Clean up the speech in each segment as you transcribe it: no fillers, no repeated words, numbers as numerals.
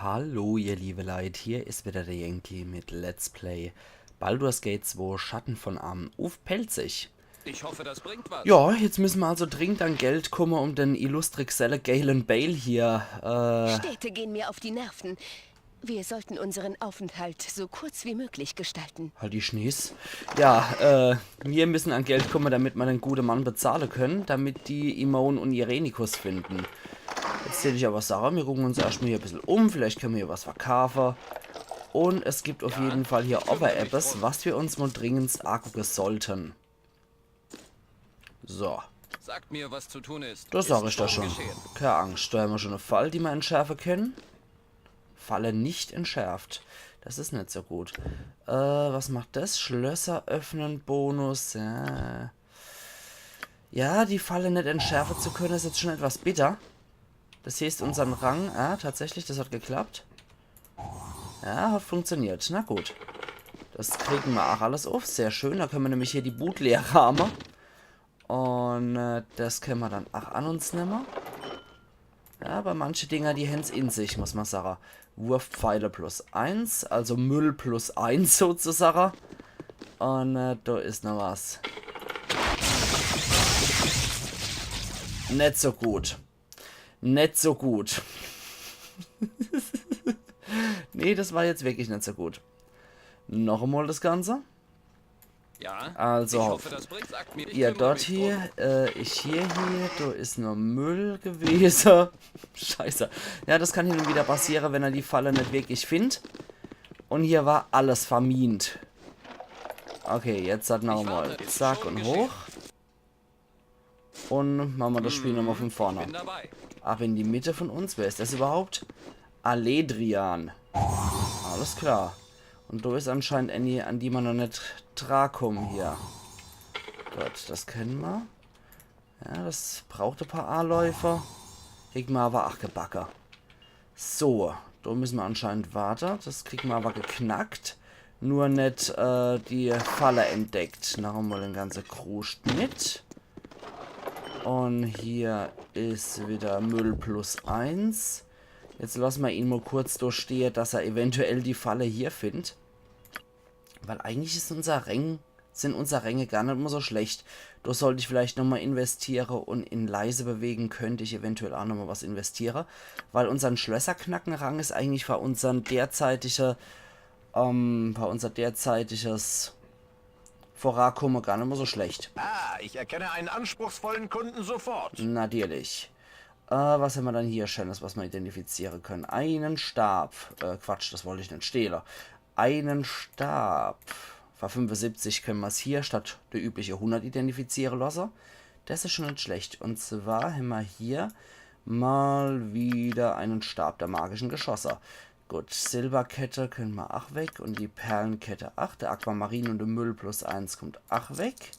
Hallo ihr liebe Leute, hier ist wieder der Yankee mit Let's Play Baldur's Gate 2 Schatten von Arm Pelzig. Ich hoffe, das bringt was. Ja, jetzt müssen wir also dringend an Geld kommen, um den Illustrixelle Galen Bale hier, Städte gehen mir auf die Nerven. Wir sollten unseren Aufenthalt so kurz wie möglich gestalten. halt die Schnees. Ja, wir müssen an Geld kommen, damit wir den guten Mann bezahlen können, damit die Imon und Irenikus finden. Jetzt hätte ich aber sagen, wir gucken uns erstmal hier ein bisschen um, vielleicht können wir hier was verkaufen. Und es gibt auf jeden Fall hier Over-Appes, was wir uns mal dringend angucken sollten. So, Sagt mir, was zu tun ist. das sage ich Ist da schon. geschehen. Keine Angst, da haben wir schon eine Falle, die wir entschärfen können. Falle nicht entschärft. Das ist nicht so gut. Was macht das? Schlösser öffnen, Bonus. Ja, die Falle nicht entschärfen zu können, ist jetzt schon etwas bitter. Das hier ist unseren Rang. Tatsächlich, das hat geklappt. Ja, hat funktioniert. Na gut. Das kriegen wir auch alles auf. Sehr schön. Da können wir nämlich hier die Boot leer rahmen. Und das können wir dann auch an uns nehmen. Ja, aber manche Dinger, die haben es in sich, muss man sagen. Wurfpfeile plus 1, also Müll plus 1 sozusagen. Und da ist noch was. Nicht so gut. Nicht so gut. Nee, das war jetzt wirklich nicht so gut. Noch einmal das Ganze. Ja, Also, ich hoffe, das bringt. Sagt mir, ich Ihr kümmere dort mich hier, drum. ich hier, da ist nur Müll gewesen. Scheiße. Ja, das kann hin und wieder passieren, wenn er die Falle nicht wirklich findet. Und hier war alles vermint. Okay, jetzt hat noch Ich mal warte, ist zack schon und geschehen. hoch. Und machen wir das Spiel nochmal von vorne. Bin dabei. Ach, in die Mitte von uns. Wer ist das überhaupt? Aledrian. Alles klar. Und da ist anscheinend eine, an die man noch nicht drankommen hier. Gut, das kennen wir. Ja, das braucht ein paar A-Läufer. Kriegen wir aber auch gebacken. So, da müssen wir anscheinend warten. Das kriegen wir aber geknackt. Nur nicht die Falle entdeckt. Nachher mal den ganzen Kruscht mit. Und hier ist wieder Müll plus 1. Jetzt lassen wir ihn mal kurz durchstehen, dass er eventuell die Falle hier findet. Weil eigentlich ist sind unsere Ränge gar nicht immer so schlecht. Da sollte ich vielleicht nochmal investieren und in leise bewegen könnte ich eventuell auch nochmal was investieren. Weil unser Schlösserknackenrang ist eigentlich für unser derzeitiges Vorankommen gar nicht mehr so schlecht. Ah, ich erkenne einen anspruchsvollen Kunden sofort. Natürlich. Was haben wir dann hier Schönes, was wir identifizieren können? Einen Stab. Quatsch, das wollte ich nicht stehlen. Einen Stab. Für 75 können wir es hier statt der übliche 100 identifizieren lassen. Das ist schon nicht schlecht. Und zwar haben wir hier mal wieder einen Stab der magischen Geschosse. Gut, Silberkette können wir auch weg. Und die Perlenkette 8. Der Aquamarin und der Müll plus 1 kommt auch weg.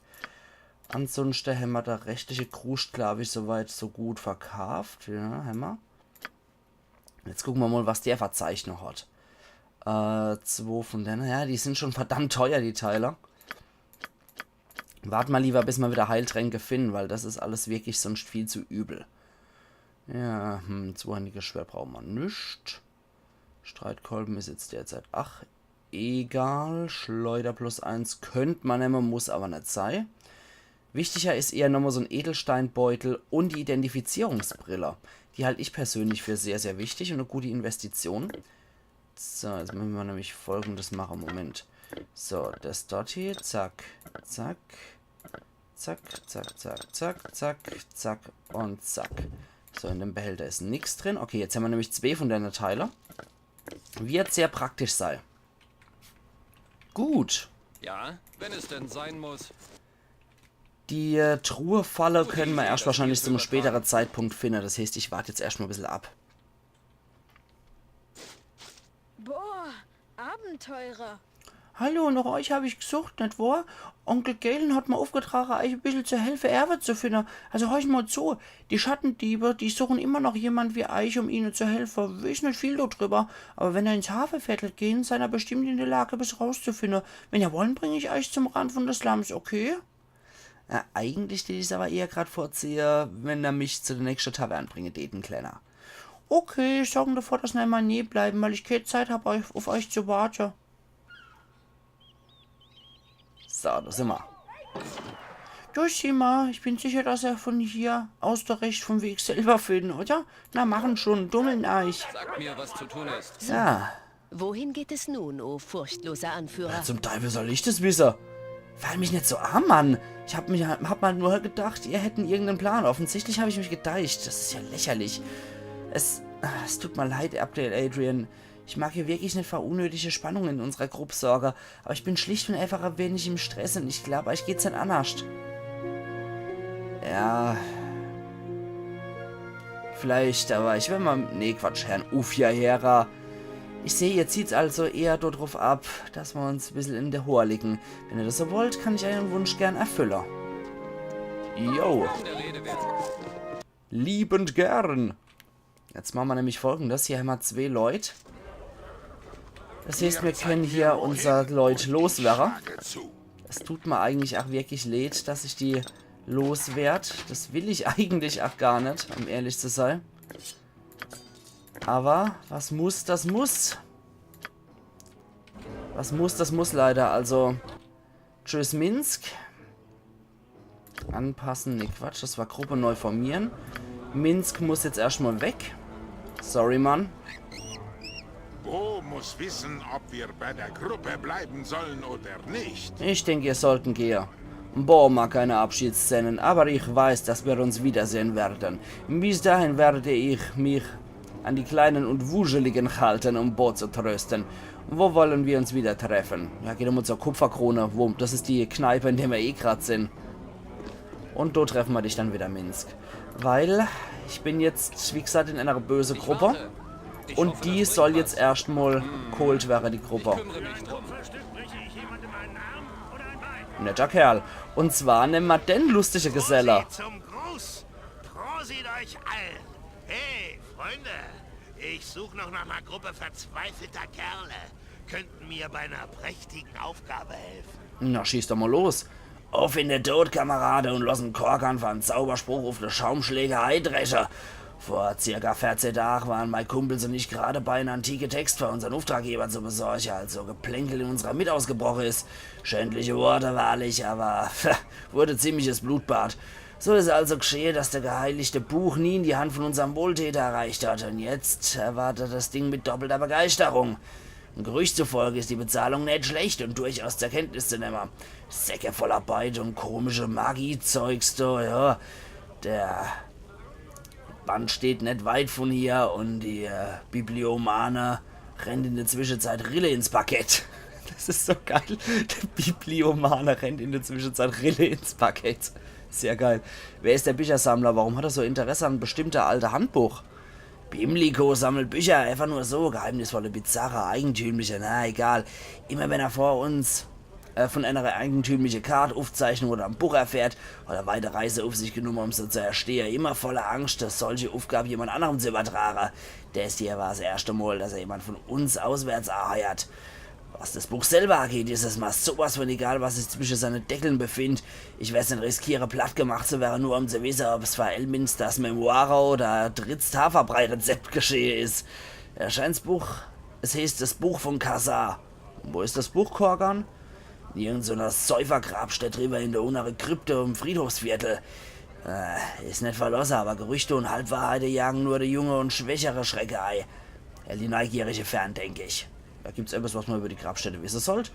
Ansonsten haben wir der rechtliche Kruscht, glaube ich, soweit so gut verkauft. Ja, haben wir. Jetzt gucken wir mal, was der Verzeichnung hat. 2 von denen. Ja, die sind schon verdammt teuer, die Teile. Warten mal lieber, bis wir wieder Heiltränke finden, weil das ist alles wirklich sonst viel zu übel. Ja, zweihandiges Schwert brauchen wir nicht. Streitkolben ist jetzt derzeit, ach, egal. Schleuder plus 1 könnte man nehmen, muss aber nicht sein. Wichtiger ist eher nochmal so ein Edelsteinbeutel und die Identifizierungsbrille. Die halte ich persönlich für sehr, sehr wichtig und eine gute Investition. So, jetzt müssen wir nämlich Folgendes machen. Moment. So, das dort hier. Zack, zack. Zack, zack, zack, zack, zack, zack und zack. So, in dem Behälter ist nichts drin. Okay, jetzt haben wir nämlich 2 von deinen Teile. Wird sehr praktisch sein. Gut. Ja, wenn es denn sein muss. Die Truhe-Falle können wir erst wahrscheinlich zu einem späteren Zeitpunkt finden. Das heißt, ich warte jetzt erstmal ein bisschen ab. Boah, Abenteurer. Hallo, nach euch habe ich gesucht, nicht wahr? Onkel Galen hat mir aufgetragen, euch ein bisschen zur Hilfe Erbe zu finden. Also hör mal zu, die Schattendiebe, die suchen immer noch jemand wie euch, um ihnen zu helfen. Weiß nicht viel darüber, aber wenn er ins Hafenviertel gehen, seid ihr bestimmt in der Lage, bis rauszufinden. Wenn ihr wollen, bringe ich euch zum Rand von des Slums, okay? Ja, eigentlich stehe ich es aber eher gerade vorziehen, wenn er mich zu der nächsten Taverne bringt, den Kleiner. Okay, ich sage davor, dass wir mal nie bleiben, weil ich keine Zeit habe, auf euch zu warten. So, da sind wir. Du, sieh mal, ich bin sicher, dass er von hier aus der Recht vom Weg selber finden, oder? Na, machen schon, dummeln euch. Sag mir, was zu tun ist. Ja, Wohin geht es nun, o furchtloser Anführer? zum Teufel soll ich das wissen? Fall mich nicht so an, Mann. Ich hab mal nur gedacht, ihr hätten irgendeinen Plan. Offensichtlich habe ich mich gedeicht. Das ist ja lächerlich. Es tut mir leid, Abdel Adrian. Ich mag hier wirklich nicht für unnötige Spannungen in unserer Gruppe sorgen. Aber ich bin schlicht und einfach ein wenig im Stress und ich glaube, euch geht's nicht anders. Ja. Vielleicht, aber ich will mal... Nee, Quatsch, Herrn Ufja-Hera. Ich sehe, ihr zieht's also eher darauf ab, dass wir uns ein bisschen in der Hohe liegen. Wenn ihr das so wollt, kann ich euren Wunsch gern erfüllen. Jo. Der Rede wert. Liebend gern. Jetzt machen wir nämlich Folgendes. Hier haben wir 2 Leute. Das heißt, wir können hier unser Leute loswerden. Es tut mir eigentlich auch wirklich leid, dass ich die loswerde. Das will ich eigentlich auch gar nicht, um ehrlich zu sein. Aber was muss, das muss. Was muss, das muss leider. Also, tschüss Minsk. Anpassen, ne Quatsch, das war Gruppe neu formieren. Minsk muss jetzt erstmal weg. Sorry, Mann. Bo muss wissen, ob wir bei der Gruppe bleiben sollen oder nicht. Ich denke, ihr sollten gehen. Bo mag keine Abschiedsszenen, aber ich weiß, dass wir uns wiedersehen werden. Bis dahin werde ich mich an die Kleinen und Wuscheligen halten, um Bo zu trösten. Wo wollen wir uns wieder treffen? Ja, gehen wir zur Kupferkrone. Das ist die Kneipe, in der wir eh gerade sind. Und dort treffen wir dich dann wieder, Minsk. Weil ich bin jetzt, wie gesagt, in einer bösen Gruppe. Warte. Ich Und hoffe, die das soll bringt jetzt was. erstmal geholt werden, die Ich Gruppe. kümmere mich drum. Netter Kerl. Und zwar nehmen wir den lustige Geselle. Prosit zum Gruß. Prosit euch allen. Hey, Freunde. Ich suche noch nach einer Gruppe verzweifelter Kerle. Könnten mir bei einer prächtigen Aufgabe helfen. Na, schieß doch mal los. Auf in den Tod, Kamerade, und lassen Korkan von Zauberspruch auf eine Schaumschlägerei dreschen. Vor circa 14 Tagen waren mein Kumpels und ich gerade bei einem antike Text für unseren Auftraggeber zu besorgen, als so Geplänkel in unserer Mitte ausgebrochen ist. Schändliche Worte wahrlich, aber wurde ziemliches Blutbad. So ist also geschehen, dass der geheiligte Buch nie in die Hand von unserem Wohltäter erreicht hat. Und jetzt erwartet das Ding mit doppelter Begeisterung. Ein Gerücht zufolge ist die Bezahlung nicht schlecht und durchaus zur Kenntnis zu nehmen. Säcke voller Beute und komische Magiezeugs, ja. Der Band steht nicht weit von hier und die Bibliomane rennt in der Zwischenzeit Rille ins Parkett. Das ist so geil. Der Bibliomane rennt in der Zwischenzeit Rille ins Parkett. Sehr geil. Wer ist der Büchersammler? Warum hat er so Interesse an bestimmter alter Handbuch? Bimliko sammelt Bücher, einfach nur so, geheimnisvolle, bizarre, eigentümliche, na egal. Immer wenn er vor uns von einer eigentümlichen Karte, Aufzeichnung oder einem Buch erfährt oder weite Reise auf sich genommen, um sie zu erstehen, immer voller Angst, dass solche Aufgaben jemand anderem zu übertragen. Das hier war das erste Mal, dass er jemand von uns auswärts anheuert. Was das Buch selber angeht, ist es mal sowas von egal, was sich zwischen seinen Deckeln befindet. Ich werde es nicht riskieren, platt gemacht zu werden, nur um zu wissen, ob es für Elminsters Memoire oder Dritz Haferbrei-Rezept geschehen ist. Erscheint das Buch, es heißt das Buch von Kassar. Wo ist das Buch, Korgan? In irgendeiner Säufergrabstätte drüber in der inneren Krypte im Friedhofsviertel. Ist nicht verlassen, aber Gerüchte und Halbwahrheiten jagen nur der junge und schwächere Schrecke ein. Die Neugierige fern, denke ich. Da gibt's etwas, was man über die Grabstätte wissen sollte.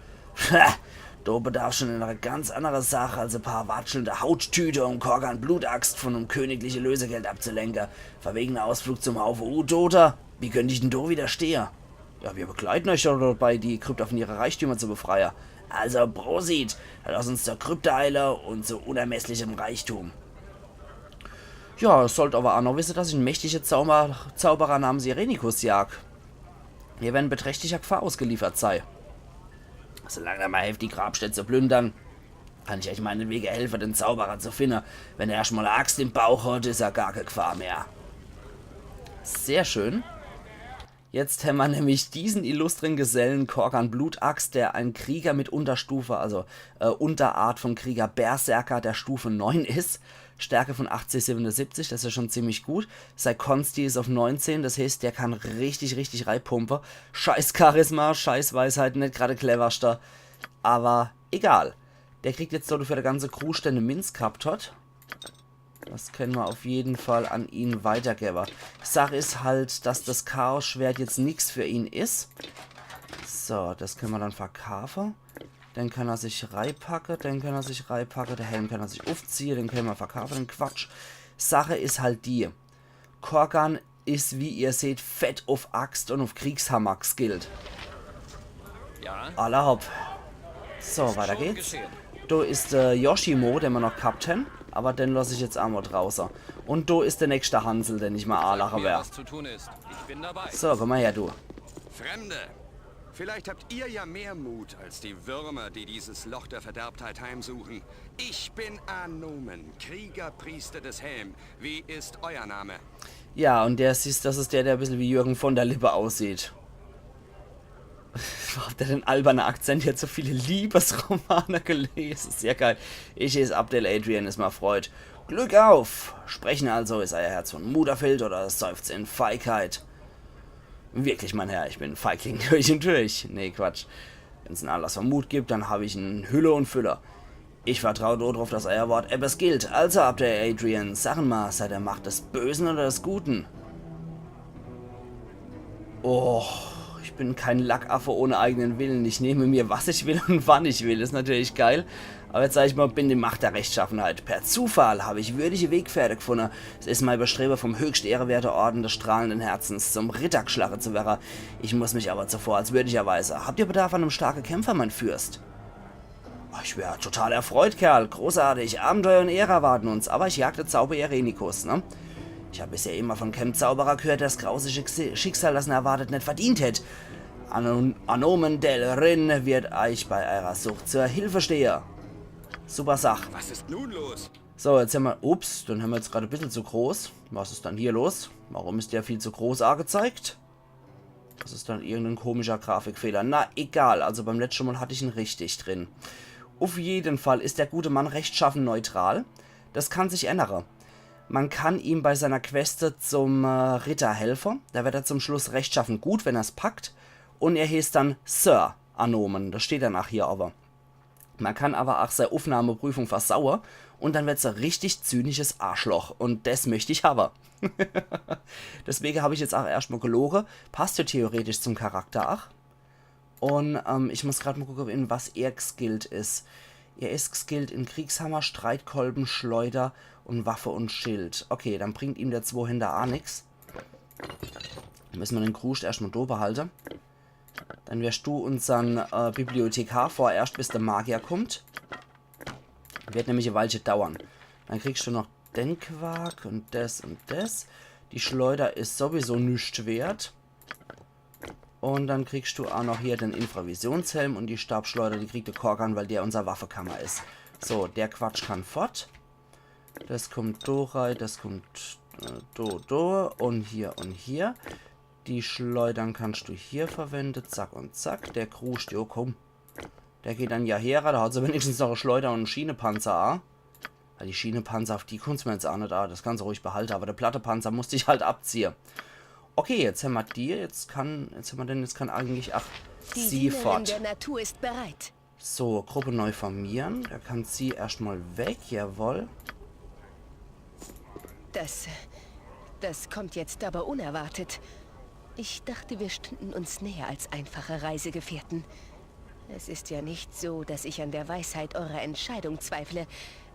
Da bedarf schon einer ganz anderen Sache als ein paar watschelnde Hauttüte und Korgan Blutaxt von einem königlichen Lösegeld abzulenken. Verwegener Ausflug zum Haufen U-Toter. Wie könnte ich denn da widerstehen? Ja, wir begleiten euch doch dabei, die Krypta von ihrer Reichtümer zu befreien. Also Prosit, lass uns zur Krypta eilen und zu unermesslichem Reichtum. Ja, es sollt aber auch noch wissen, dass ich einen mächtigen Zauberer namens Irenikus jag. Hier werden beträchtlicher Gefahr ausgeliefert sei. Solange er mal hilft, die Grabstätte zu plündern, kann ich euch meinen Wege helfen, den Zauberer zu finden. Wenn er erstmal eine Axt im Bauch hat, ist er gar keine Gefahr mehr. Sehr schön. Jetzt haben wir nämlich diesen illustren Gesellen Korgan Blutaxt, der ein Krieger mit Unterstufe, also Unterart von Krieger Berserker der Stufe 9 ist. Stärke von 80/77, das ist ja schon ziemlich gut. Sein Consti ist auf 19, das heißt, der kann richtig reinpumpen. Scheiß Charisma, scheiß Weisheit, nicht gerade cleverster. Aber egal. Der kriegt jetzt dort für der ganze Crew Stände Minz gehabt hat. Das können wir auf jeden Fall an ihn weitergeben. Sache ist halt, dass das Chaos-Schwert jetzt nichts für ihn ist. So, das können wir dann verkaufen. Dann kann er sich reinpacken, den Helm kann er sich aufziehen, den können wir verkaufen, den Quatsch. Sache ist halt die. Korgan ist, wie ihr seht, fett auf Axt und auf Kriegshammer skillt. Ja? Aller hopp. So, weiter Schon geht's. geschehen. Da ist der Yoshimo, den wir noch gehabt haben. Aber den lasse ich jetzt einmal draußen. Und da ist der nächste Hansel, den ich mal anlachen Mir, werde. was zu tun ist. Ich bin dabei. So, komm mal her, du. Fremde, vielleicht habt ihr ja mehr Mut als die Würmer, die dieses Loch der Verderbtheit heimsuchen. Ich bin Anomen, Kriegerpriester des Helm. Wie ist euer Name? Ja, und das ist der ein bisschen wie Jürgen von der Lippe aussieht. Habt ihr den albernen Akzent? Jetzt so viele Liebesromane gelesen. Sehr geil. Ich ist Abdel Adrian, ist mal freut. Glück auf! Sprechen also ist euer Herz von Mut erfüllt oder seufzt in Feigheit? Wirklich, mein Herr, ich bin Feigling durch und durch. Nee, Quatsch. Wenn es einen Anlass von Mut gibt, dann habe ich einen Hülle und Füller. Ich vertraue darauf, dass euer Wort etwas gilt. Also, Abdel Adrian, sagen mal, seid ihr Macht des Bösen oder des Guten? Oh... Ich bin kein Lackaffe ohne eigenen Willen. Ich nehme mir, was ich will und wann ich will. Das ist natürlich geil. Aber jetzt sage ich mal, bin die Macht der Rechtschaffenheit. Per Zufall habe ich würdige Wegpferde gefunden. Es ist mein Bestreben, vom höchst ehrenwerten Orden des strahlenden Herzens zum Ritter geschlagen zu werden. Ich muss mich aber zuvor als würdig erweisen. Habt ihr Bedarf an einem starken Kämpfer, mein Fürst? Oh, ich wäre total erfreut, Kerl. Großartig. Abenteuer und Ehre erwarten uns. Aber ich jagte Zauber Erenikus, ne? Ich habe bisher immer von keinem Zauberer gehört, der das grausige Schicksal, das er erwartet, nicht verdient hätte. Anomen del Rin wird euch bei eurer Sucht zur Hilfe stehen. Super Sach. Was ist nun los? So, jetzt haben wir... Ups, dann haben wir jetzt gerade ein bisschen zu groß. Was ist dann hier los? Warum ist der viel zu groß angezeigt? Das ist dann irgendein komischer Grafikfehler. Na, egal. Also beim letzten Mal hatte ich ihn richtig drin. Auf jeden Fall ist der gute Mann rechtschaffen neutral. Das kann sich ändern. Man kann ihm bei seiner Queste zum Ritter helfen. Da wird er zum Schluss rechtschaffen gut, wenn er es packt. Und er hieß dann Sir Anomen. Das steht danach hier aber. Man kann aber auch seine Aufnahmeprüfung versauen. Und dann wird es ein richtig zynisches Arschloch. Und das möchte ich haben. Deswegen habe ich jetzt auch erstmal gelogen. Passt ja theoretisch zum Charakter auch. Und ich muss gerade mal gucken, in was er geskillt ist. Er ist geskillt in Kriegshammer, Streitkolben, Schleuder und Waffe und Schild. Okay, dann bringt ihm der Zweihänder auch nichts. Müssen wir den Kruscht erstmal da behalten. Dann wirst du unseren Bibliothekar vorerst, bis der Magier kommt. Wird nämlich eine Weile dauern. Dann kriegst du noch den Quark und das und das. Die Schleuder ist sowieso nichts wert. Und dann kriegst du auch noch hier den Infravisionshelm und die Stabschleuder, die kriegt der Korgan, weil der unser Waffekammer ist. So, der Quatsch kann fort. Das kommt da rein, das kommt da und hier und hier. Die Schleudern kannst du hier verwenden, zack und zack. Der Kruscht, jo komm. Der geht dann ja her, da hat sie wenigstens noch eine Schleuder und einen Schienenpanzer an. Weil die Schienenpanzer, auf die kannst du mir jetzt auch nicht an, das kannst du ruhig behalten, aber der Plattepanzer musste ich halt abziehen. Okay, jetzt haben wir die, jetzt kann eigentlich, ach, Die sie Dienerin fort. der Natur ist bereit. So, Gruppe neu formieren, da kann sie erstmal weg, jawohl. Das kommt jetzt aber unerwartet. Ich dachte, wir stünden uns näher als einfache Reisegefährten. Es ist ja nicht so, dass ich an der Weisheit eurer Entscheidung zweifle,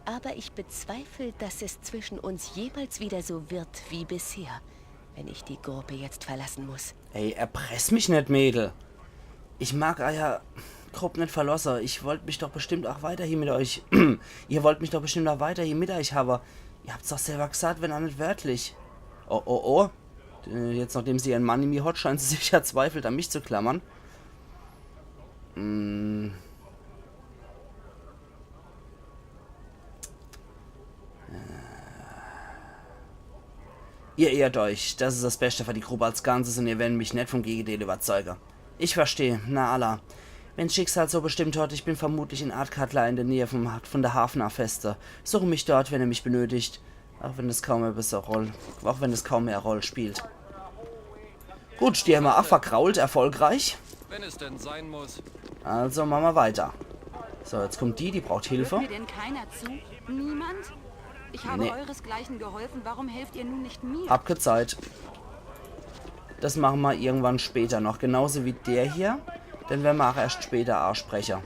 aber ich bezweifle, dass es zwischen uns jemals wieder so wird wie bisher, wenn ich die Gruppe jetzt verlassen muss. Ey, erpress mich nicht, Mädel. Ich mag euer Gruppe nicht verlassen. Ich wollte mich doch bestimmt auch weiterhin mit euch... Ihr wollt mich doch bestimmt auch weiterhin mit euch haben. Ihr habt's doch selber gesagt, wenn auch nicht wörtlich. Oh, oh, oh. Jetzt, nachdem sie ihren Mann in mir hat, scheint sie sich ja zweifelt an mich zu klammern. Ihr ehrt euch. Das ist das Beste für die Gruppe als Ganzes und ihr werdet mich nicht vom Gegenteil überzeugen. Ich verstehe. Na Allah. Wenn's Schicksal so bestimmt hat, ich bin vermutlich in Ardcutler in der Nähe von der Hafner-Feste. Suche mich dort, wenn er mich benötigt. Auch wenn es kaum mehr eine Rolle spielt. Gut, die haben wir verkrault, erfolgreich. Wenn es denn sein muss. Also machen wir weiter. So, jetzt kommt die braucht Hilfe. Hört mir denn keiner zu? Niemand? Ich habe euresgleichen geholfen, warum helft ihr nun nicht mir? Abgezeit. Das machen wir irgendwann später noch. Genauso wie der hier. Denn wir machen erst später Arschsprecher.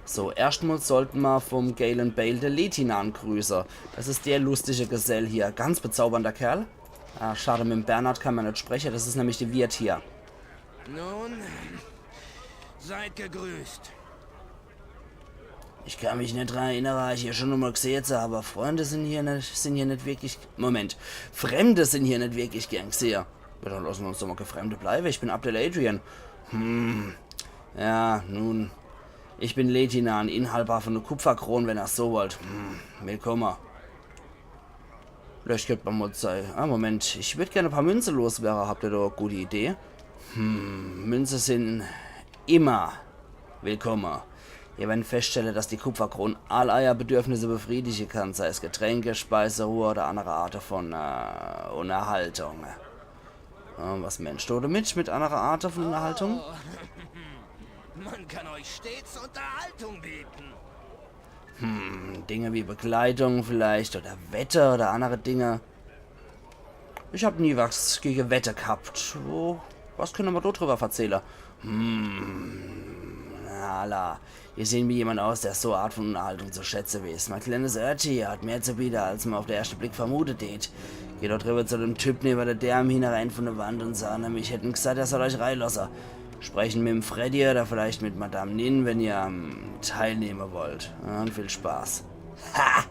So, erstmal sollten wir vom Galen Bale den Letinan grüßen. Das ist der lustige Gesell hier. Ganz bezaubernder Kerl. Ah, schade, mit dem Bernhard kann man nicht sprechen. Das ist nämlich der Wirt hier. Nun, seid gegrüßt. Ich kann mich nicht daran erinnern, ich hier schon mal gesehen habe, aber Freunde sind hier nicht wirklich... Moment. Fremde sind hier nicht wirklich gern gesehen. Ja, dann lassen wir uns doch mal Fremde bleiben. Ich bin Abdel Adrian. Ja, nun... Ich bin Letinan, Inhaber von der Kupferkron, wenn ihr so wollt. Willkommen. Vielleicht könnte man mal sagen... Ah, Moment. Ich würde gerne ein paar Münzen loswerden. Habt ihr da eine gute Idee? Münzen sind... immer... willkommen. Ihr werdet feststellen, dass die Kupferkron all euer Bedürfnisse befriedigen kann, sei es Getränke, Speiseruhe oder andere Arten von Unterhaltung. Was Mensch, du mit anderer Art von Unterhaltung? Man kann euch stets Unterhaltung bieten. Dinge wie Bekleidung vielleicht oder Wette oder andere Dinge. Ich habe nie was gegen Wette gehabt. Was können wir da drüber erzählen? Hier sehen wie jemand aus, der so Art von Unterhaltung zu schätzen weiß. Mein kleines Örtchen hier hat mehr zu bieten, als man auf den ersten Blick vermutet hat. Geht dort drüber zu dem Typ neben der Därme hinein von der Wand und sah nämlich, hätten gesagt, er soll euch reinlassen. Sprechen mit dem Freddy oder vielleicht mit Madame Nin, wenn ihr teilnehmen wollt. Ja, und viel Spaß. Ha!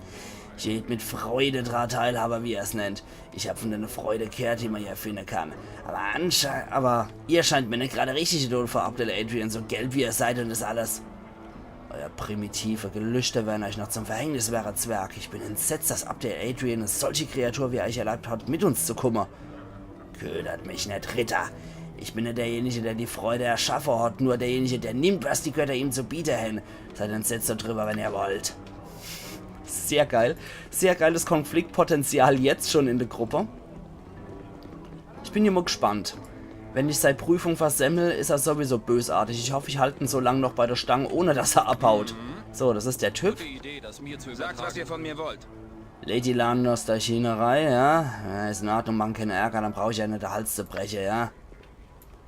Ich hätte mit Freude dran teilhaber, wie er es nennt. Ich habe von der Freude gehört, die man hier finden kann. Aber ihr scheint mir nicht gerade richtig tot vor Abdel Adrian, so gelb wie ihr seid und das alles. Euer primitive Gelüste werden euch noch zum Verhängnis wäre, Zwerg. Ich bin entsetzt, dass Abdel Adrian eine solche Kreatur wie euch erlaubt hat, mit uns zu kommen. Ködert mich nicht, Ritter. Ich bin nicht derjenige, der die Freude erschaffen hat, nur derjenige, der nimmt, was die Götter ihm zu bieten haben. Seid entsetzt darüber, wenn ihr wollt. Sehr geil. Sehr geiles Konfliktpotenzial jetzt schon in der Gruppe. Ich bin hier mal gespannt. Wenn ich seine Prüfung versemmel, ist er sowieso bösartig. Ich hoffe, ich halte ihn so lange noch bei der Stange, ohne dass er abhaut. So, das ist der Typ. Gute Idee, das mir zu Sagt, was ihr von mir wollt. Lady Lan aus der Chinerei, ja? Ist in Ordnung, man keinen Ärger, dann brauche ich ja nicht den Hals zu brechen, ja?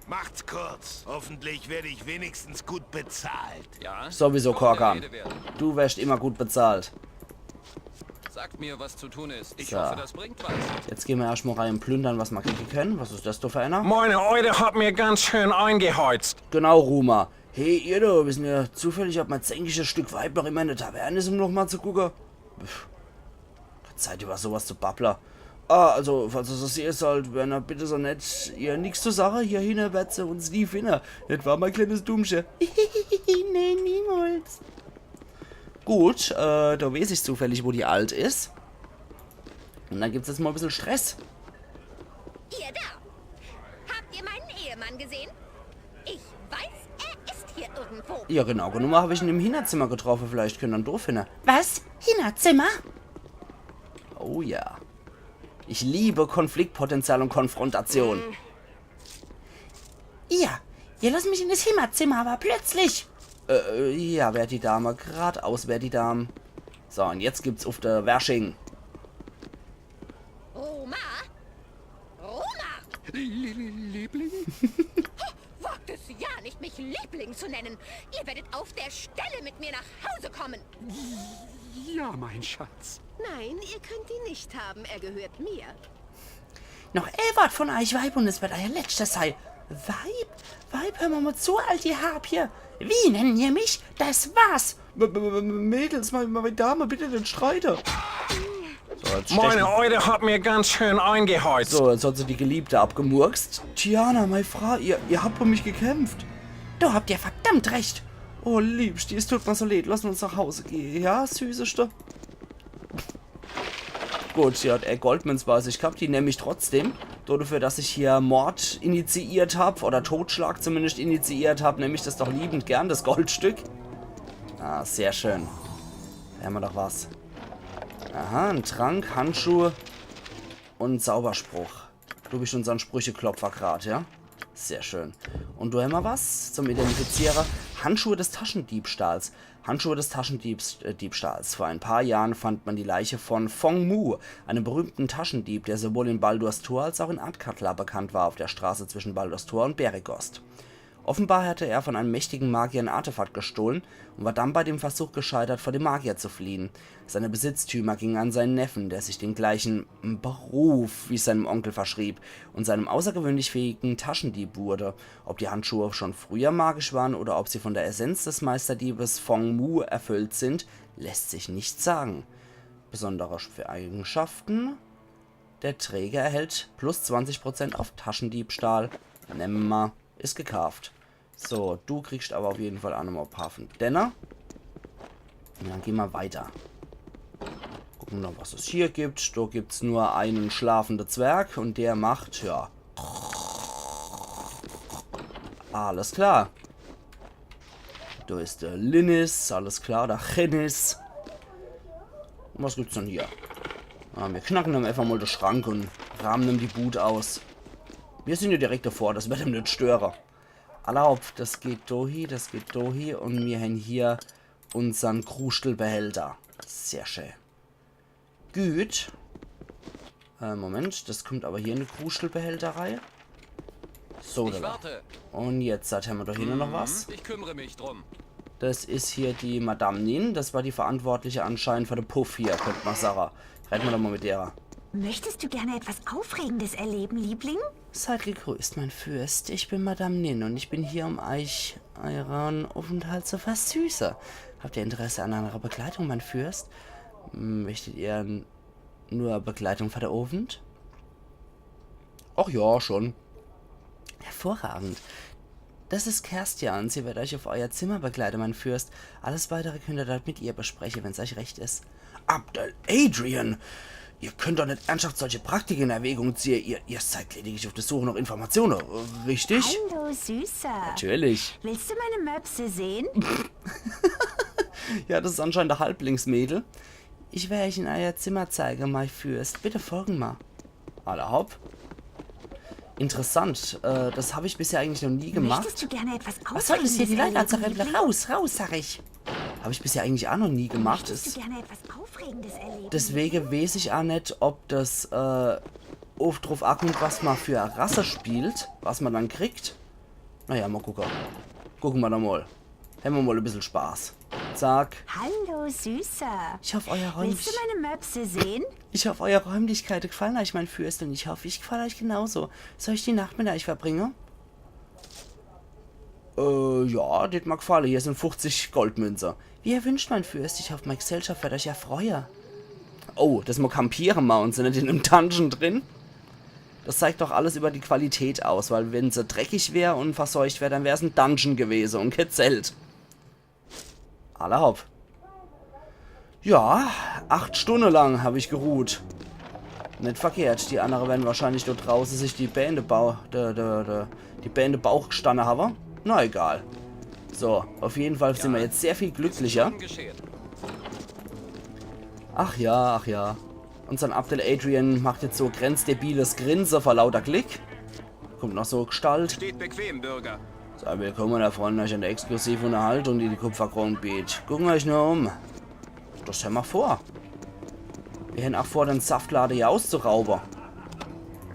Macht's kurz. Hoffentlich werde ich wenigstens gut bezahlt. Ja? Sowieso, Komm, Korkan. Rede wert. Du wirst immer gut bezahlt. Sagt mir, was zu tun ist. Ich So. hoffe, das bringt was. Jetzt gehen wir erstmal rein und plündern, was wir kriegen können. Was ist das da für einer? Meine Eule hat mir ganz schön eingeheizt. Genau, Ruma. Hey, ihr da, wissen ja zufällig, ob mein zänkisches Stück Weib noch immer in der Taverne ist, um noch mal zu gucken? Zeit über sowas zu babbler. Also, falls ihr das sehen sollt, wenn ihr bitte so nett, ihr nix zur Sache, hier hinten werdet ihr uns nie finden. Das war mein kleines Dummchen. Nee, niemals. Gut, da weiß ich zufällig, wo die alt ist. Und dann gibt's jetzt mal ein bisschen Stress. Ihr da! Habt ihr meinen Ehemann gesehen? Ich weiß, er ist hier irgendwo. Ja, genau, genommen habe ich ihn im Hinterzimmer getroffen. Vielleicht können wir ihn doof finden. Was? Hinterzimmer? Oh ja. Ich liebe Konfliktpotenzial und Konfrontation. Ja, ihr lasst mich in das Hinterzimmer, aber plötzlich. Ja, wer die Dame? Geradeaus, wer die Dame? So, und jetzt gibt's auf der Wersching. Roma? Roma! Liebling? Wagt es ja nicht, mich Liebling zu nennen. Ihr werdet auf der Stelle mit mir nach Hause kommen. Ja, mein Schatz. Nein, ihr könnt ihn nicht haben. Er gehört mir. Noch Wort von euch, Weib, und es wird euer letztes sein. Weib, hör mal zu, alte Harpie. Wie nennen ihr mich? Das war's. Mädels, meine Dame, bitte den Streiter. So, jetzt Meine Eule hat mir ganz schön eingeheizt. so, jetzt hat sie die Geliebte abgemurkst. Tiana, meine Frau, ihr habt für mich gekämpft. Du habt ja verdammt recht. Oh, Liebste, es tut mir so leid. Lass uns nach Hause gehen. Ja, Süßeste? Gut, ja, Goldmans weiß ich gehabt, die nehme ich trotzdem. Dafür, dass ich hier Mord initiiert habe, oder Totschlag zumindest initiiert habe, nehme ich das doch liebend gern, das Goldstück. Ah, sehr schön. Da haben wir doch was. Aha, ein Trank, Handschuhe und ein Zauberspruch. Du bist unser Sprücheklopfer gerade, ja? Sehr schön. Und du haben wir was zum Identifizierer? Handschuhe des Taschendiebstahls. Handschuhe des Taschendiebstahls. Vor ein paar Jahren fand man die Leiche von Fong Mu, einem berühmten Taschendieb, der sowohl in Baldur's Tor als auch in Athkatla bekannt war, auf der Straße zwischen Baldur's Tor und Beregost. Offenbar hatte er von einem mächtigen Magier ein Artefakt gestohlen und war dann bei dem Versuch gescheitert, vor dem Magier zu fliehen. Seine Besitztümer gingen an seinen Neffen, der sich den gleichen Beruf wie seinem Onkel verschrieb und seinem außergewöhnlich fähigen Taschendieb wurde. Ob die Handschuhe schon früher magisch waren oder ob sie von der Essenz des Meisterdiebes Fong Mu erfüllt sind, lässt sich nicht sagen. Besondere Eigenschaften: Der Träger erhält plus 20% auf Taschendiebstahl. Nehmen wir mal. Ist gekauft. So, du kriegst aber auf jeden Fall an einem Hafen Denner. Und dann gehen wir weiter. Gucken wir noch, was es hier gibt. Da gibt es nur einen schlafenden Zwerg und der macht, ja. Alles klar. Da ist der Linnis, alles klar, der Chennis. Und was gibt's denn hier? Ah, wir knacken dann einfach mal den Schrank und rahmen ihm die Boot aus. Wir sind ja direkt davor, das wird ihm nicht stören. Erlaubt, das geht dohi und wir haben hier unseren Krustelbehälter. Sehr schön. Gut. Moment, das kommt aber hier in eine Krustelbehälterei. So, Ich warte. und jetzt haben wir doch hier noch was. Ich kümmere mich drum. Das ist hier die Madame Nin. Das war die Verantwortliche anscheinend für den Puff hier, könnte man sagen. Reden wir doch mal mit der. Möchtest du gerne etwas Aufregendes erleben, Liebling? Seid gegrüßt, mein Fürst. Ich bin Madame Nin und ich bin hier, um euch euren Aufenthalt zu versüßen. Habt ihr Interesse an einer Begleitung, mein Fürst? Möchtet ihr nur Begleitung für den Abend? Ach ja, schon. Hervorragend. Das ist Kerstian. Sie wird euch auf euer Zimmer begleiten, mein Fürst. Alles Weitere könnt ihr dort mit ihr besprechen, wenn es euch recht ist. Abdel Adrian! Ihr könnt doch nicht ernsthaft solche Praktiken in Erwägung ziehen. Ihr seid lediglich auf der Suche nach Informationen, richtig? Hallo, Süßer. Natürlich. Willst du meine Möpse sehen? Ja, das ist anscheinend der Halblingsmädel. Ich werde euch in euer Zimmer zeigen, mein Fürst. Bitte folgen mal. Alle hopp. Interessant. Das habe ich bisher eigentlich noch nie gemacht. Möchtest du gerne etwas Was soll das hier? Die Leute erleben, raus, sag ich. Habe ich bisher eigentlich auch noch nie gemacht. Möchtest du gerne etwas Aufregendes erleben? Deswegen weiß ich auch nicht, ob das oft drauf ankommt, was man für eine Rasse spielt, was man dann kriegt. Naja, mal gucken. Gucken wir da mal. Haben wir mal ein bisschen Spaß. Zack. Hallo, Süßer. Ich hoffe, euer Willst du meine Möpse sehen? Ich hoffe, eure Räumlichkeiten gefallen euch, mein Fürst, und ich hoffe, ich gefalle euch genauso. Soll ich die Nacht mit euch verbringen? Ja, das mag gefallen. Hier sind 50 Goldmünzer. Wie ihr wünscht, mein Fürst. Ich hoffe, meine Gesellschaft wird euch erfreuen. Oh, das mal campieren mal und sind nicht in einem Dungeon drin. Das zeigt doch alles über die Qualität aus, weil wenn sie dreckig wäre und verseucht wäre, dann wäre es ein Dungeon gewesen und kein Zelt. Alle hopp. Ja, 8 Stunden lang habe ich geruht. Nicht verkehrt. Die anderen werden wahrscheinlich dort draußen sich die Bände Bauchstange haben. Na egal. So, auf jeden Fall sind wir jetzt sehr viel glücklicher. Ach ja, ach ja. Unser Abdel Adrian macht jetzt so grenzdebiles Grinsen vor lauter Klick. Kommt noch so Gestalt. Steht bequem, Bürger. Sei willkommen, erfreuen euch an der exklusiven Unterhaltung, die Kupferkron bietet. Gucken euch nur um. Das haben wir vor. Wir haben auch vor, den Saftladen hier auszurauben.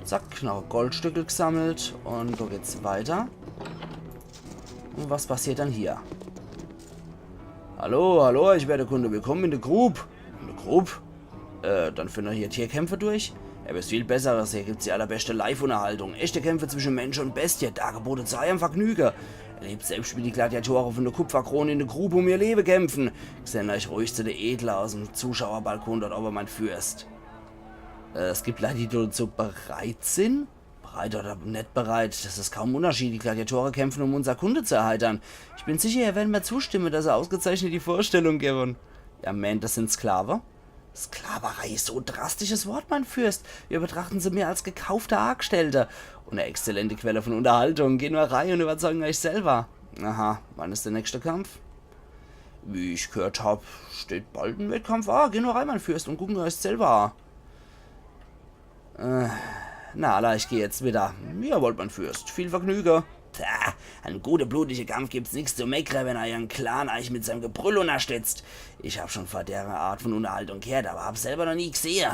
Zack, noch Goldstücke gesammelt. Und so geht's weiter. Und was passiert dann hier? Hallo, hallo, ich werde Kunde. Willkommen in der Grub. In der Grub? Dann führen wir hier Tierkämpfe durch. Ja, aber ist viel Besseres. Hier gibt's die allerbeste Live-Unterhaltung. Echte Kämpfe zwischen Mensch und Bestie. Dargebote zu eurem Vergnügen. Erlebt selbst, wie die Gladiatoren von der Kupferkrone in der Grube um ihr Leben kämpfen. Gesehen euch ruhig zu der Edler aus dem Zuschauerbalkon dort oben, mein Fürst. Es gibt Leute, die dazu bereit sind. Bereit oder nicht bereit, das ist kaum ein Unterschied. Die Gladiatoren kämpfen, um unser Kunde zu erheitern. Ich bin sicher, ihr werdet mir zustimmen, dass er ausgezeichnet die Vorstellung geben. Ja, man, das sind Sklaven. Sklaverei ist so ein drastisches Wort, mein Fürst. Wir betrachten sie mehr als gekaufte Argstellte. Und eine exzellente Quelle von Unterhaltung. Gehen wir rein und überzeugen euch selber. Aha, wann ist der nächste Kampf? Wie ich gehört habe, steht bald ein Wettkampf an. Gehen wir rein, mein Fürst, und gucken wir euch selber an. Na, Allah, ich gehe jetzt wieder. Jawohl, mein Fürst. Viel Vergnügen. Tja, ein guter blutiger Kampf gibt's nichts zu meckern, wenn euren Clan euch mit seinem Gebrüll unterstützt. Ich habe schon vor der Art von Unterhaltung gehört, aber habe selber noch nie gesehen.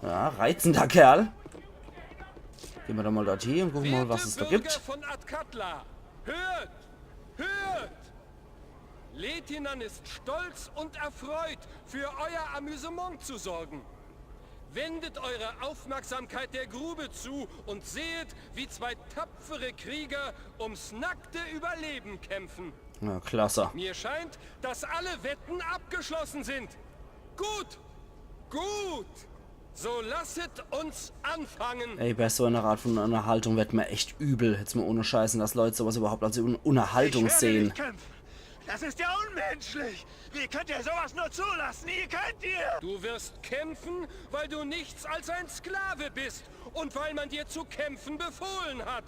Ja, reizender Kerl. Gehen wir doch mal dorthin und gucken mal, was es da gibt. Von Atkatla, hört! Hört! Letinan ist stolz und erfreut, für euer Amüsement zu sorgen. Wendet eure Aufmerksamkeit der Grube zu und seht, wie zwei tapfere Krieger ums nackte Überleben kämpfen. Ja, klasse. Mir scheint, dass alle Wetten abgeschlossen sind. Gut! Gut! So lasset uns anfangen. Ey, bei so einer Art von Unterhaltung wird mir echt übel. Jetzt mal ohne Scheißen, dass Leute sowas überhaupt als Unterhaltung sehen. Das ist ja unmenschlich! Wie könnt ihr sowas nur zulassen? Wie könnt ihr? Du wirst kämpfen, weil du nichts als ein Sklave bist und weil man dir zu kämpfen befohlen hat.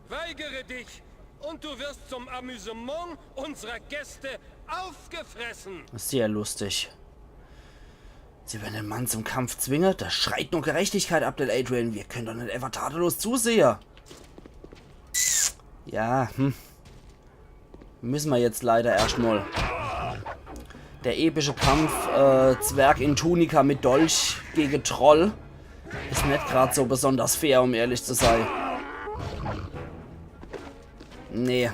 Weigere dich und du wirst zum Amüsement unserer Gäste aufgefressen. Sehr lustig. Sie werden den Mann zum Kampf zwingen? Das schreit nur Gerechtigkeit, Abdel Adrian. Wir können doch nicht einfach tadellos zusehen. Ja, müssen wir jetzt leider erstmal. Der epische Kampf Zwerg in Tunika mit Dolch gegen Troll ist nicht gerade so besonders fair, um ehrlich zu sein. Nee.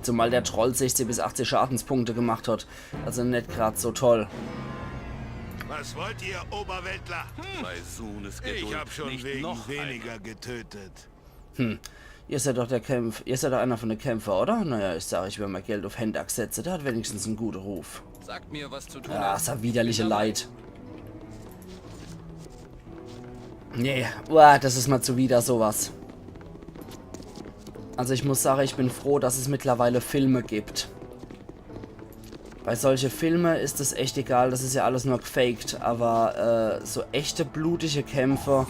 Zumal der Troll 60 bis 80 Schadenspunkte gemacht hat. Also nicht gerade so toll. Was wollt ihr, Oberweltler? Ich hab schon wegen weniger getötet. Ihr seid doch ihr seid doch einer von den Kämpfern, oder? Naja, ich sage, ich will mal Geld auf Hendak setzen. Der hat wenigstens einen guten Ruf. Sagt mir, was zu tun Ja, ist. ist ein widerliche Leid. Nee, uah, das ist mal zuwider sowas. Also ich muss sagen, ich bin froh, dass es mittlerweile Filme gibt. Bei solchen Filmen ist es echt egal, das ist ja alles nur gefaked. Aber so echte blutige Kämpfe...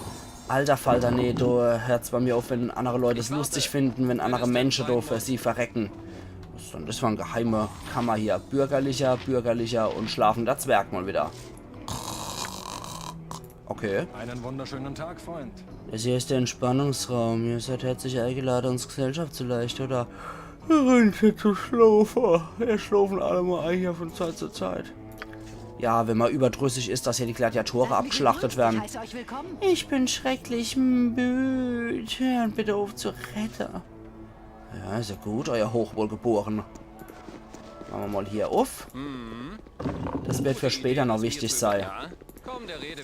Alter Falter, nee, du hört's bei mir auf, wenn andere Leute es lustig finden, wenn andere Menschen da für sie verrecken. Das war ein geheimer Kammer hier. Bürgerlicher und schlafender Zwerg mal wieder. Okay. Einen wunderschönen Tag, Freund. Das hier ist der Entspannungsraum. Ihr seid herzlich eingeladen, uns Gesellschaft zu leisten, oder? Rente zu schlafen. Wir schlafen alle mal ein hier von Zeit zu Zeit. Ja, wenn man überdrüssig ist, dass hier die Gladiatoren abgeschlachtet werden. Ich bin schrecklich müde. Hört bitte auf zu retten. Ja, ist ja gut, euer Hochwohlgeboren. Machen wir mal hier auf. Das wird für später noch wichtig sein.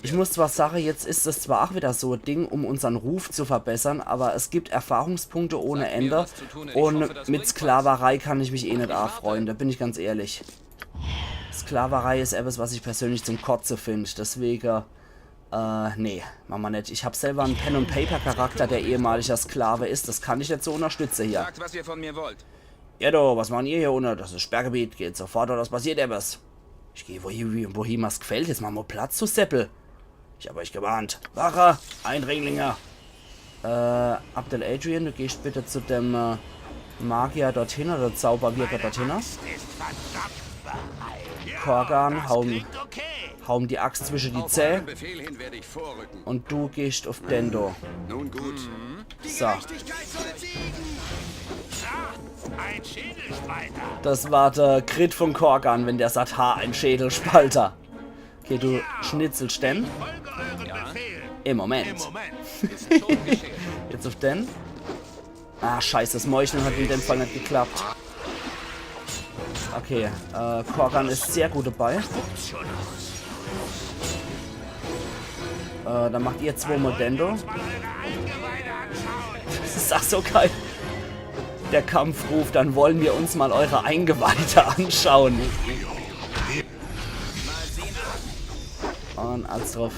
Ich muss zwar sagen, jetzt ist es zwar auch wieder so ein Ding, um unseren Ruf zu verbessern, aber es gibt Erfahrungspunkte ohne Ende. Und mit Sklaverei kann ich mich eh nicht anfreunden, da bin ich ganz ehrlich. Sklaverei ist etwas, was ich persönlich zum Kotze finde. Deswegen, nee, machen wir nicht. Ich habe selber einen Pen-and-Paper-Charakter, der ehemaliger Sklave ist. Das kann ich nicht so unterstützen hier. Sagt, was ihr von mir wollt. Ja, du, was machen ihr hier unten? Das ist Sperrgebiet. Geht sofort, oder was passiert etwas? Ich gehe, wohin mir's gefällt. Jetzt machen wir Platz zu Seppel. Ich habe euch gewarnt. Wache, Eindringlinge. Abdel Adrian, du gehst bitte zu dem Magier dorthin, oder Zauberwirker dorthin. Korgan, hauen die Axt zwischen die Zähne. Und du gehst auf Dendo. Nun gut. So. Das war der Crit von Korgan, wenn der sagt, ha, ein Schädelspalter. Okay, du schnitzelst den. Im Moment. Jetzt auf den. Ah, scheiße, das Mäuschen hat in dem Fall nicht geklappt. Okay, Korgan ist sehr gut dabei. Dann macht ihr 2 Modendo. Das ist auch so geil. Der Kampfruf, dann wollen wir uns mal eure Eingeweide anschauen. Und alles drauf.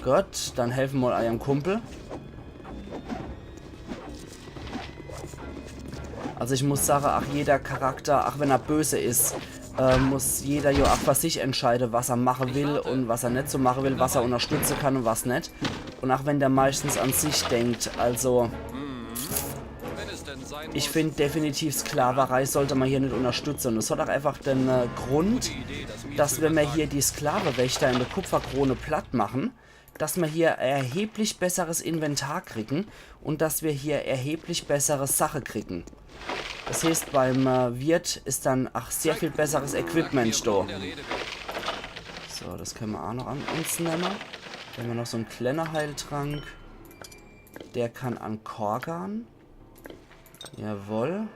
Gut, dann helfen wir eurem Kumpel. Also ich muss sagen, ach, jeder Charakter, ach, wenn er böse ist, muss jeder ja auch für sich entscheiden, was er machen will und was er nicht so machen will, was er unterstützen kann und was nicht. Und auch wenn der meistens an sich denkt, also ich finde definitiv Sklaverei sollte man hier nicht unterstützen. Und es hat auch einfach den Grund, dass wenn wir hier die Sklavewächter in der Kupferkrone platt machen, dass wir hier erheblich besseres Inventar kriegen und dass wir hier erheblich bessere Sache kriegen. Das heißt, beim Wirt ist dann sehr viel besseres Equipment da. So, das können wir auch noch an uns nehmen. Dann haben wir noch so einen kleinen Heiltrank. Der kann an Korgan. Jawohl.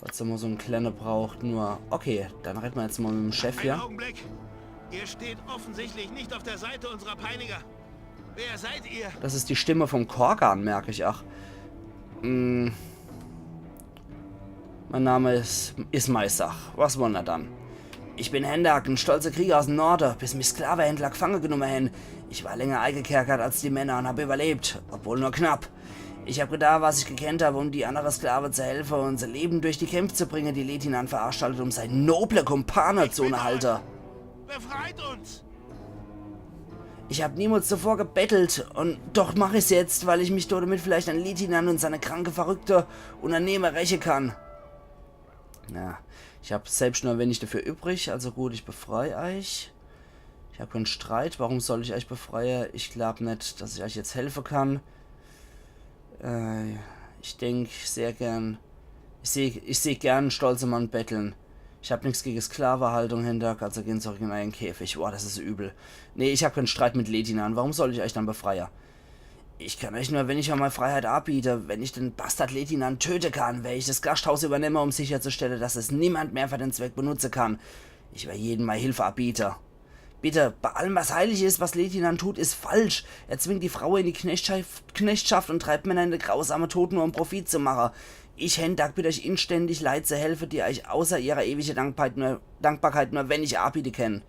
Was immer so ein kleiner braucht, nur... Okay, dann reden wir jetzt mal mit dem Chef hier. Einen Augenblick. Ihr steht offensichtlich nicht auf der Seite unserer Peiniger. Wer seid ihr? Das ist die Stimme vom Korgan, merke ich. Ach. Mein Name ist Maisach. Was wollen wir dann? Ich bin Hendak, ein stolzer Krieger aus dem Norden, bis mich Sklavehändler gefangen genommen haben. Ich war länger eingekerkert als die Männer und habe überlebt, obwohl nur knapp. Ich habe getan, was ich gekannt habe, um die anderen Sklaven zu helfen und unser Leben durch die Kämpfe zu bringen, die Letinan veranstaltet, um seinen noblen Kumpane zu erhalten. Befreit uns! Ich habe niemals zuvor gebettelt und doch mache ich es jetzt, weil ich mich damit vielleicht an Letinan und seine kranke, verrückte Unternehmer rächen kann. Ja, ich habe selbst nur wenig dafür übrig, also gut, ich befreie euch. Ich habe keinen Streit, warum soll ich euch befreien? Ich glaube nicht, dass ich euch jetzt helfen kann. Ich denke sehr gern, ich sehe gern einen stolzen Mann betteln. Ich habe nichts gegen Sklaverhaltung hinter, also gehen zurück in einen Käfig. Boah, das ist übel. Nee, ich habe keinen Streit mit Letinan, warum soll ich euch dann befreien? Ich kann euch nur, wenn ich mir meine Freiheit anbiete, wenn ich den Bastard Letinan töten kann, wenn ich das Gasthaus übernehme, um sicherzustellen, dass es niemand mehr für den Zweck benutzen kann. Ich werde jedem mal Hilfe anbieten. Bitte, bei allem, was heilig ist, was Letinan tut, ist falsch. Er zwingt die Frau in die Knechtschaft und treibt Männer in den grausamen Tod, nur um Profit zu machen. Ich, Hendak, bitte euch inständig Leid zu helfen, die euch außer ihrer ewigen Dankbarkeit nur wenn ich anbieten kann.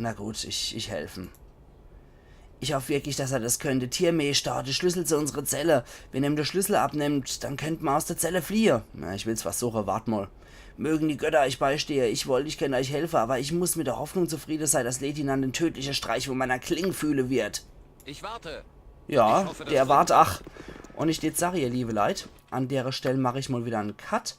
Na gut, ich helfen. Ich hoffe wirklich, dass er das könnte. Tiermeister, der Schlüssel zu unserer Zelle. Wenn er ihm den Schlüssel abnimmt, dann könnte man aus der Zelle fliehen. Na, ich will's versuchen, wart mal. Mögen die Götter euch beistehen. Ich kann euch helfen, aber ich muss mit der Hoffnung zufrieden sein, dass Letinan den tödlichen Streich von meiner Klinge fühlen wird. Ich warte. Ja, Ich hoffe, das der wart, stimmt. ach. Und ich jetzt sage ihr, liebe Leute, an der Stelle mache ich mal wieder einen Cut.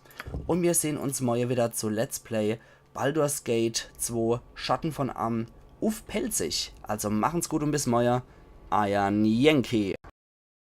Und wir sehen uns morgen wieder zu Let's Play Baldur's Gate 2 Schatten von Am auf Pelzig. Also machen's gut und bis morgen. Euer Yankee.